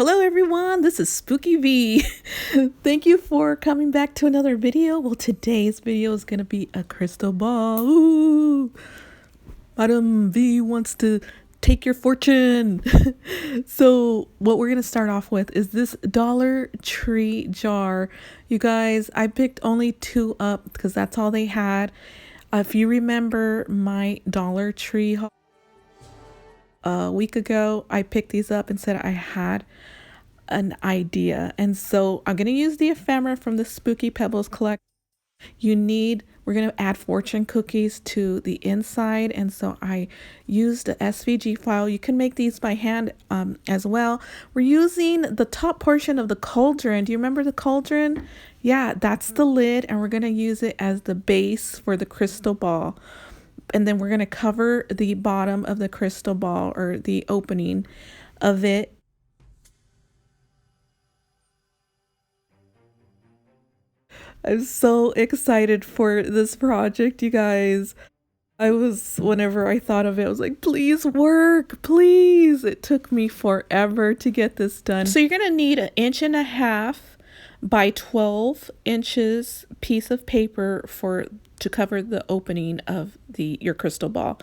Hello everyone, this is Spooky V. Thank you for coming back to another video. Well, today's video is going to be a crystal ball. Ooh. Madam V wants to take your fortune. So what we're going to start off with is this Dollar Tree jar. You guys, I picked only 2 up because that's all they had. If you remember my Dollar Tree haul a week ago, I picked these up and said I had an idea. And so I'm going to use the ephemera from the Spooky Pebbles collection. We're going to add fortune cookies to the inside. And so I used the SVG file. You can make these by hand as well. We're using the top portion of the cauldron. Do you remember the cauldron? Yeah, that's the lid. And we're going to use it as the base for the crystal ball. And then we're going to cover the bottom of the crystal ball, or the opening of it. I'm so excited for this project, you guys. Whenever I thought of it, I was like, please work, please. It took me forever to get this done. So you're going to need 1.5 inch by 12 inches piece of paper to cover the opening of your crystal ball.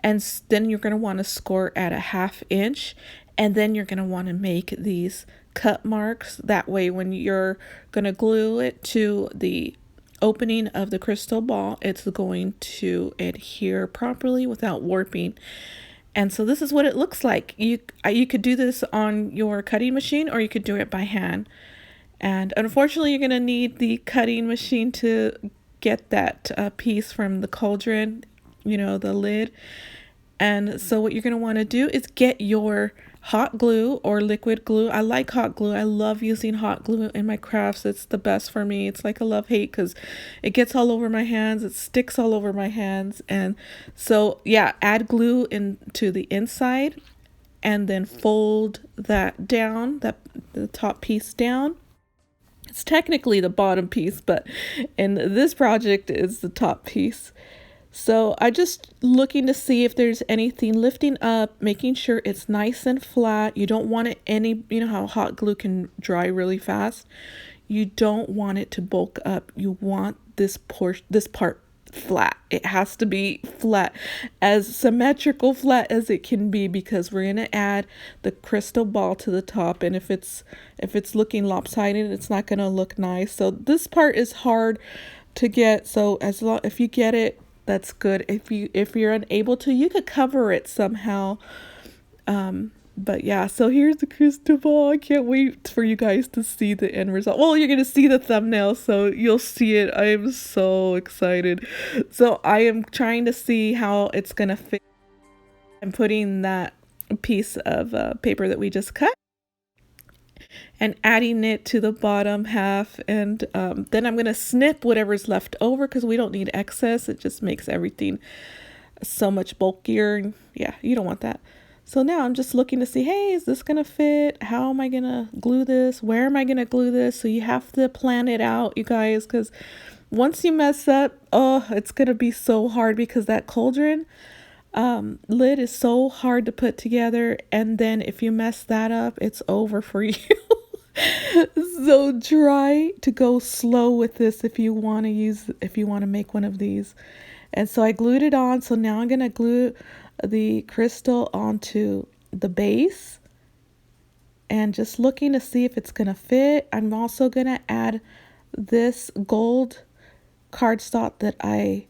And then you're going to want to score at 1/2 inch. And then you're going to want to make these cut marks. That way, when you're going to glue it to the opening of the crystal ball, it's going to adhere properly without warping. And so this is what it looks like. You could do this on your cutting machine, or you could do it by hand. And unfortunately, you're going to need the cutting machine to get that piece from the cauldron, the lid. And so what you're going to want to do is get your hot glue or liquid glue. I like hot glue. I love using hot glue in my crafts. It's the best for me. It's like a love-hate because it gets all over my hands. It sticks all over my hands. And so, yeah, add glue into the inside and then fold that down, the top piece down. It's technically the bottom piece, but in this project is the top piece. So I'm just looking to see if there's anything lifting up, making sure it's nice and flat. You don't want it you know how hot glue can dry really fast. You don't want it to bulk up. You want this part flat. It has to be flat, as symmetrical flat as it can be, because we're going to add the crystal ball to the top. And if it's looking lopsided, it's not going to look nice. So this part is hard to get. So if you get it, that's good. If you're unable to, you could cover it somehow. But yeah, so here's the crystal ball. I can't wait for you guys to see the end result. Well, you're going to see the thumbnail, so you'll see it. I am so excited. So I am trying to see how it's going to fit. I'm putting that piece of paper that we just cut and adding it to the bottom half. And then I'm going to snip whatever's left over, because we don't need excess. It just makes everything so much bulkier. Yeah, you don't want that. So now I'm just looking to see, hey, is this going to fit? How am I going to glue this? Where am I going to glue this? So you have to plan it out, you guys, because once you mess up, oh, it's going to be so hard, because that cauldron lid is so hard to put together. And then if you mess that up, it's over for you. So try to go slow with this if you want to make one of these. And so I glued it on. So now I'm going to glue the crystal onto the base, and just looking to see if it's going to fit. I'm also going to add this gold cardstock that I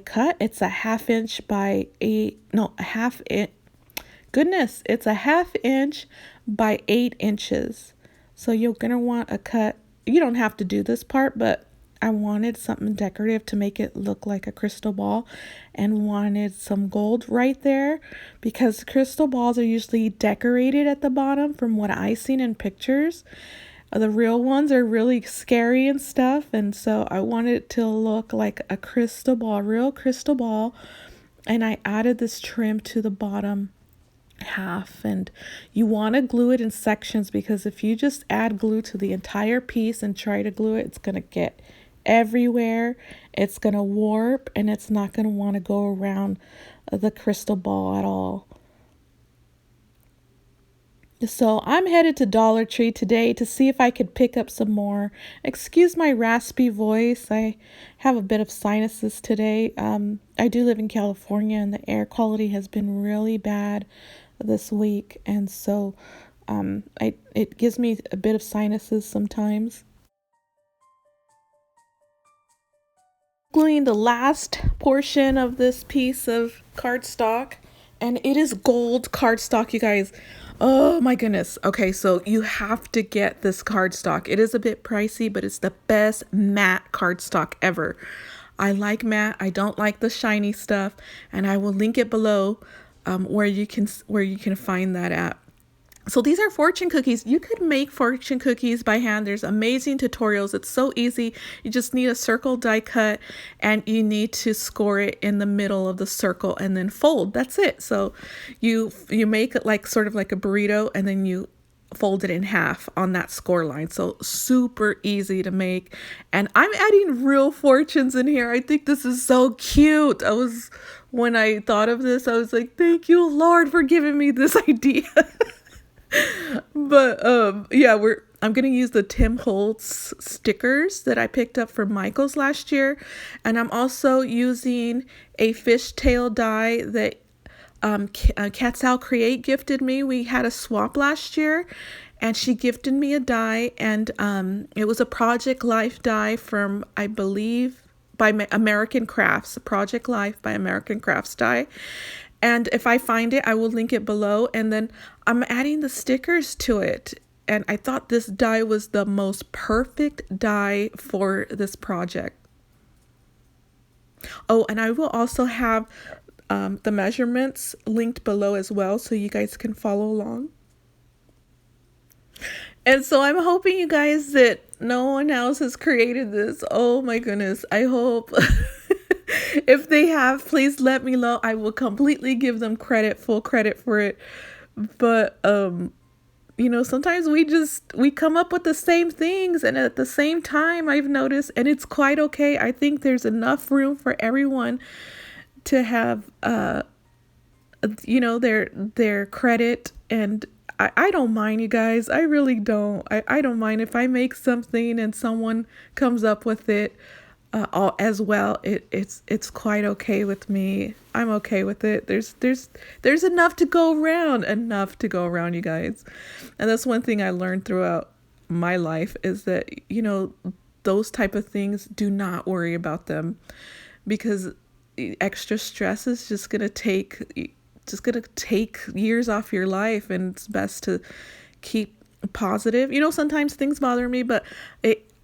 cut. It's 1/2 inch by a half inch. Goodness, it's 1/2 inch by 8 inches. So you're going to want a cut. You don't have to do this part, but I wanted something decorative to make it look like a crystal ball, and wanted some gold right there, because crystal balls are usually decorated at the bottom from what I've seen in pictures. The real ones are really scary and stuff, and so I wanted it to look like a crystal ball, real crystal ball. And I added this trim to the bottom half, and you want to glue it in sections, because if you just add glue to the entire piece and try to glue it, it's going to get everywhere. It's going to warp, and it's not going to want to go around the crystal ball at all. So I'm headed to Dollar Tree today to see if I could pick up some more. Excuse my raspy voice. I have a bit of sinuses today. I do live in California and the air quality has been really bad this week, and so it gives me a bit of sinuses sometimes. Gluing the last portion of this piece of cardstock, and it is gold cardstock, you guys. Oh my goodness. Okay, so you have to get this cardstock. It is a bit pricey, but it's the best matte cardstock ever. I like matte. I don't like the shiny stuff, and I will link it below, where you can find that at. So these are fortune cookies. You could make fortune cookies by hand. There's amazing tutorials. It's so easy. You just need a circle die cut and you need to score it in the middle of the circle and then fold. That's it. So you make it like sort of like a burrito and then you fold it in half on that score line. So super easy to make. And I'm adding real fortunes in here. I think this is so cute. When I thought of this, I was like, thank you, Lord, for giving me this idea. But yeah, I'm gonna use the Tim Holtz stickers that I picked up from Michael's last year, and I'm also using a fishtail die that Cat's Owl Create gifted me. We had a swap last year, and she gifted me a die, and it was a Project Life die from, I believe, by American Crafts, Project Life by American Crafts die. And if I find it, I will link it below. And then I'm adding the stickers to it. And I thought this die was the most perfect die for this project. Oh, and I will also have the measurements linked below as well, so you guys can follow along. And so I'm hoping you guys that no one else has created this. Oh my goodness. I hope if they have, please let me know. I will completely give them credit, full credit for it. But sometimes we come up with the same things and at the same time, I've noticed, and it's quite okay. I think there's enough room for everyone to have their credit, and I don't mind, you guys. I really don't. I don't mind if I make something and someone comes up with it all as well. It's quite okay with me. I'm okay with it. There's enough to go around, you guys. And that's one thing I learned throughout my life is that those type of things, do not worry about them, because extra stress is just gonna take years off your life, and it's best to keep positive. Sometimes things bother me, but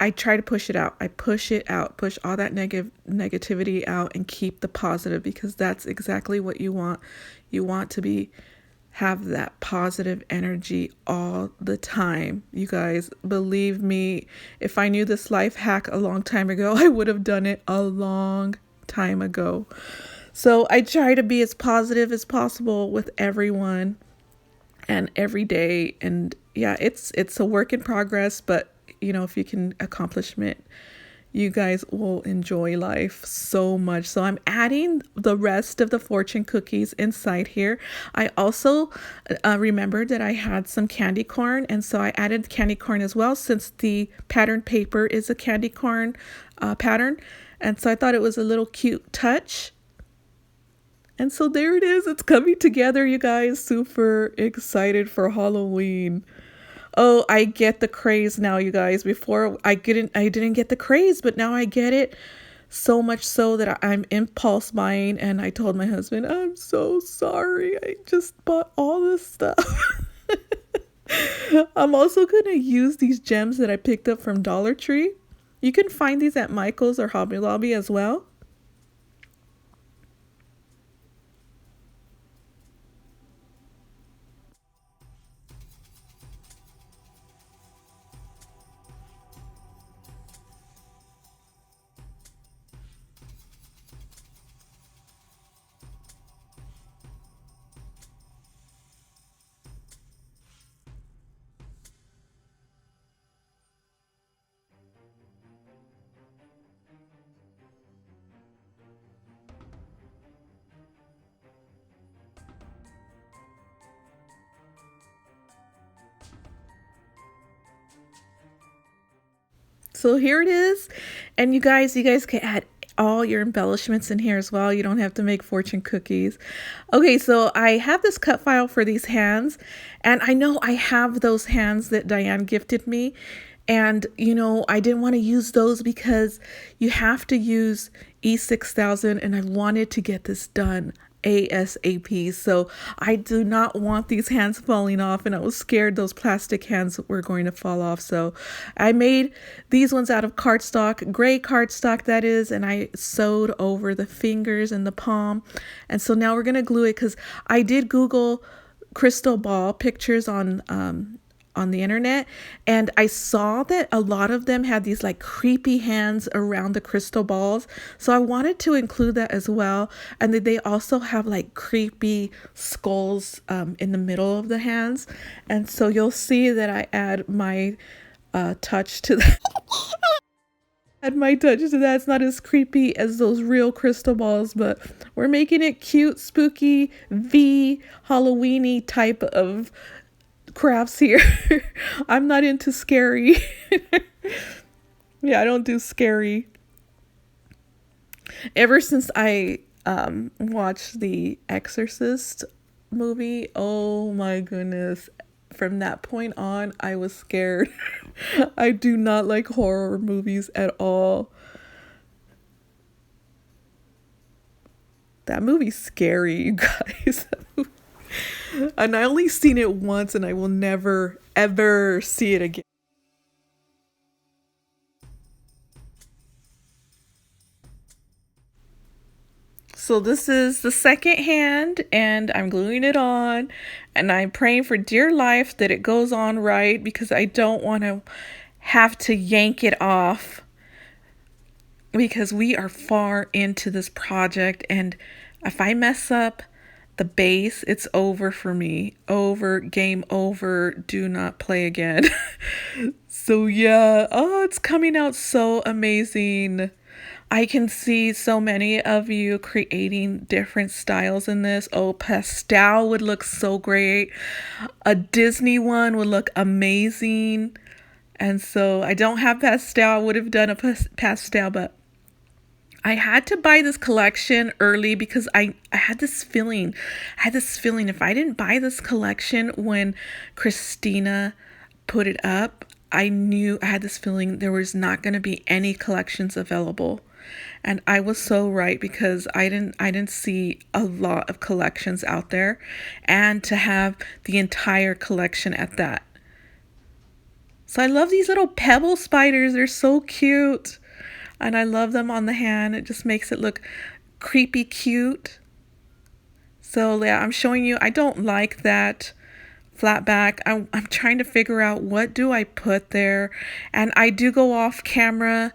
I try to push it out. I push it out, push all that negativity out, and keep the positive, because that's exactly what you want. You want to have that positive energy all the time. You guys, believe me, if I knew this life hack a long time ago, I would have done it a long time ago. So I try to be as positive as possible with everyone and every day. And yeah, it's a work in progress, but if you can accomplish it, you guys will enjoy life so much. So I'm adding the rest of the fortune cookies inside here. I also remembered that I had some candy corn, and so I added candy corn as well, since the pattern paper is a candy corn pattern. And so I thought it was a little cute touch. And so there it is. It's coming together, you guys. Super excited for Halloween. Oh, I get the craze now, you guys. Before I didn't get the craze, but now I get it. So much so that I'm impulse buying, and I told my husband, I'm so sorry. I just bought all this stuff. I'm also going to use these gems that I picked up from Dollar Tree. You can find these at Michael's or Hobby Lobby as well. So here it is. And you guys can add all your embellishments in here as well. You don't have to make fortune cookies. Okay, so I have this cut file for these hands, and I know I have those hands that Diane gifted me. And, you know, I didn't want to use those because you have to use E6000, and I wanted to get this done ASAP. So I do not want these hands falling off, and I was scared those plastic hands were going to fall off. So I made these ones out of cardstock, gray cardstock that is, and I sewed over the fingers and the palm. And so now we're going to glue it, because I did Google crystal ball pictures on the internet, and I saw that a lot of them had these like creepy hands around the crystal balls, so I wanted to include that as well. And then they also have like creepy skulls in the middle of the hands, and so you'll see that I add my touch to that. Add my touch to that. It's not as creepy as those real crystal balls, but we're making it cute, spooky, Halloweeny type of crafts here. I'm not into scary. Yeah, I don't do scary. Ever since I watched the Exorcist movie, oh my goodness, from that point on I was scared. I do not like horror movies at all. That movie's scary, you guys. And I only seen it once, and I will never ever see it again. So this is the second hand, and I'm gluing it on, and I'm praying for dear life that it goes on right, because I don't want to have to yank it off, because we are far into this project, and if I mess up the base, it's over for me. Over, game over, do not play again. So yeah, oh, it's coming out so amazing. I can see so many of you creating different styles in this. Oh, pastel would look so great. A Disney one would look amazing. And so I don't have pastel. I would have done a pastel, but I had to buy this collection early because I had this feeling. If I didn't buy this collection when Christina put it up, I had this feeling there was not going to be any collections available. And I was so right, because I didn't see a lot of collections out there, and to have the entire collection at that. So I love these little pebble spiders. They're so cute. And I love them on the hand. It just makes it look creepy cute. So yeah, I'm showing you. I don't like that flat back. I'm trying to figure out what do I put there. And I do go off camera.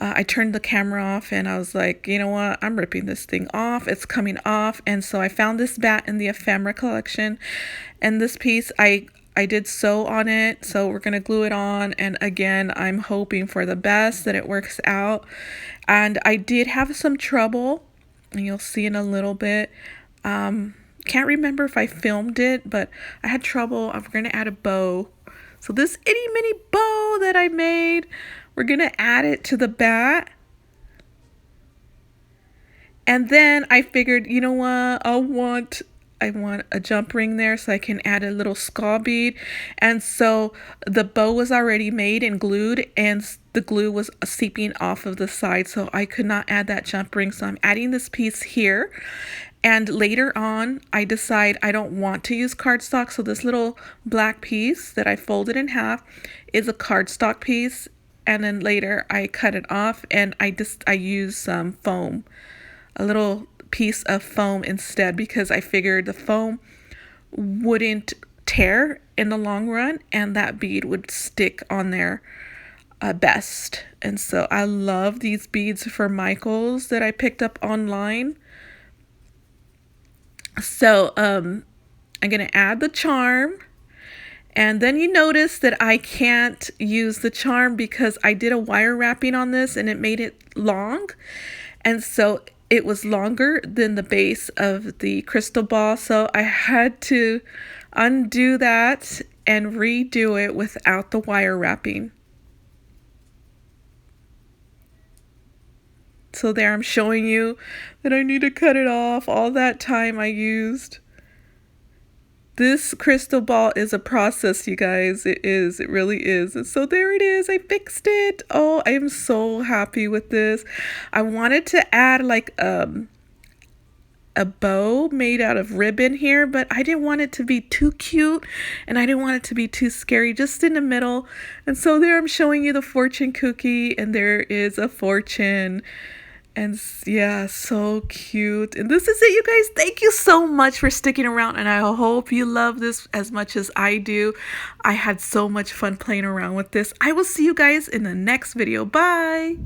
I turned the camera off, and I was like, you know what? I'm ripping this thing off. It's coming off. And so I found this bat in the ephemera collection. And this piece, I did sew on it, so we're going to glue it on, and again, I'm hoping for the best, that it works out. And I did have some trouble, and you'll see in a little bit. Can't remember if I filmed it, but I had trouble. I'm going to add a bow. So this itty bitty bow that I made, we're going to add it to the bat. And then I figured, you know what, I want a jump ring there, so I can add a little skull bead. And so the bow was already made and glued, and the glue was seeping off of the side, so I could not add that jump ring. So I'm adding this piece here, and later on I decide I don't want to use cardstock, so this little black piece that I folded in half is a cardstock piece, and then later I cut it off, and I use some foam, a little piece of foam instead, because I figured the foam wouldn't tear in the long run, and that bead would stick on there best. And so I love these beads for Michael's that I picked up online. So I'm gonna add the charm, and then you notice that I can't use the charm because I did a wire wrapping on this, and it made it long, and so it was longer than the base of the crystal ball, so I had to undo that and redo it without the wire wrapping. So there I'm showing you that I need to cut it off. All that time I used. This crystal ball is a process, you guys. It is. It really is. And so there it is. I fixed it. Oh, I am so happy with this. I wanted to add like a bow made out of ribbon here, but I didn't want it to be too cute and I didn't want it to be too scary, just in the middle. And so there I'm showing you the fortune cookie, and there is a fortune. And yeah, so cute. And this is it, you guys. Thank you so much for sticking around, and I hope you love this as much as I do. I had so much fun playing around with this. I will see you guys in the next video. Bye.